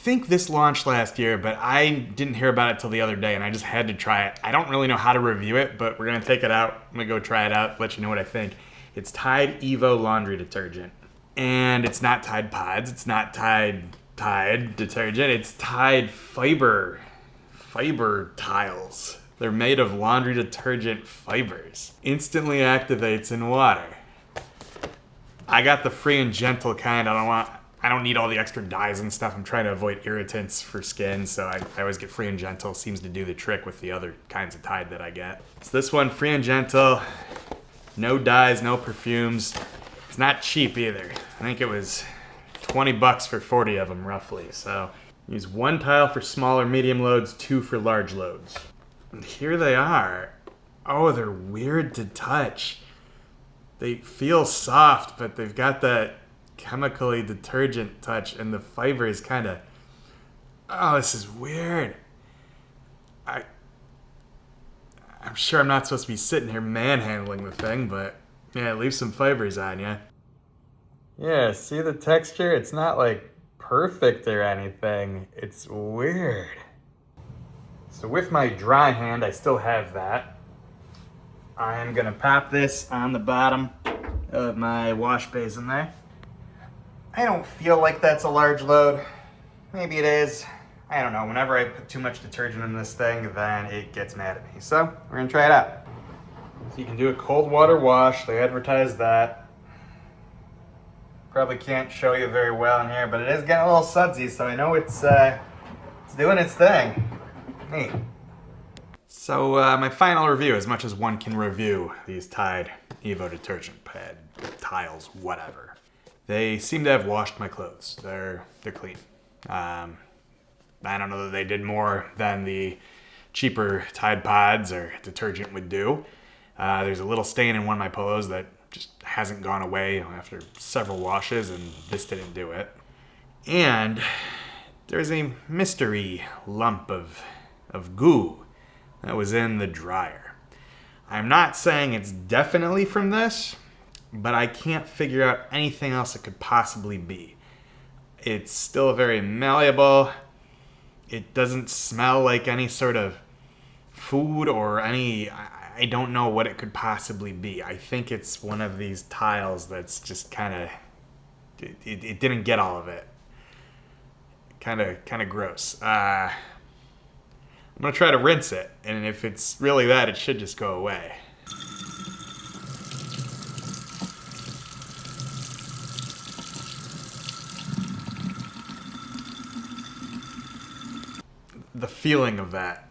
think this launched last year, but I didn't hear about it till the other day, and I just had to try it. I don't really know how to review it, but we're gonna take it out. I'm gonna go try it out, let you know what I think. It's Tide Evo laundry detergent, and it's not Tide Pods. It's not Tide detergent. It's Tide fiber tiles. They're made of laundry detergent fibers. Instantly activates in water. I got the free and gentle kind. I don't need all the extra dyes and stuff. I'm trying to avoid irritants for skin, so I always get free and gentle. Seems to do the trick with the other kinds of Tide that I get. So this one, free and gentle, no dyes, no perfumes. It's not cheap either. I think it was 20 bucks for 40 of them roughly. So use 1 tile for smaller medium loads, 2 for large loads. And here they are. Oh, they're weird to touch. They feel soft, but they've got that chemically detergent touch, and the fiber is kind of, oh, this is weird. I'm sure I'm not supposed to be sitting here manhandling the thing, but yeah, leave some fibers on you. Yeah, see the texture? It's not like perfect or anything. It's weird. So with my dry hand, I still have that. I am gonna pop this on the bottom of my wash basin there. I don't feel like that's a large load. Maybe it is. I don't know. Whenever I put too much detergent in this thing, then it gets mad at me. So we're gonna try it out. So you can do a cold water wash. They advertise that. Probably can't show you very well in here, but it is getting a little sudsy, so I know it's doing its thing. Neat. So my final review, as much as one can review these Tide Evo detergent pad tiles, whatever. They seem to have washed my clothes. They're clean. I don't know that they did more than the cheaper Tide Pods or detergent would do. There's a little stain in one of my polos that just hasn't gone away after several washes, and this didn't do it. And there's a mystery lump of goo that was in the dryer. I'm not saying it's definitely from this, but I can't figure out anything else it could possibly be. It's still very malleable. It doesn't smell like any sort of food or I don't know what it could possibly be. I think it's one of these tiles that's just kind of, it didn't get all of it. Kind of gross. I'm gonna try to rinse it, and if it's really that, it should just go away. The feeling of that,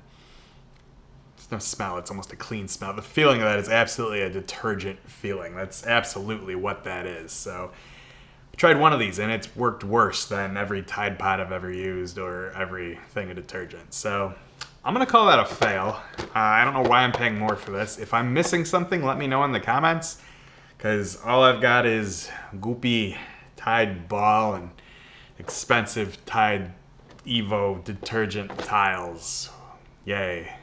it's no smell, it's almost a clean smell. The feeling of that is absolutely a detergent feeling. That's absolutely what that is. So I tried one of these, and it's worked worse than every Tide Pod I've ever used or every thing of detergent. So I'm gonna call that a fail. I don't know why I'm paying more for this. If I'm missing something, let me know in the comments, because all I've got is goopy Tide ball and expensive Tide Evo detergent tiles. Yay.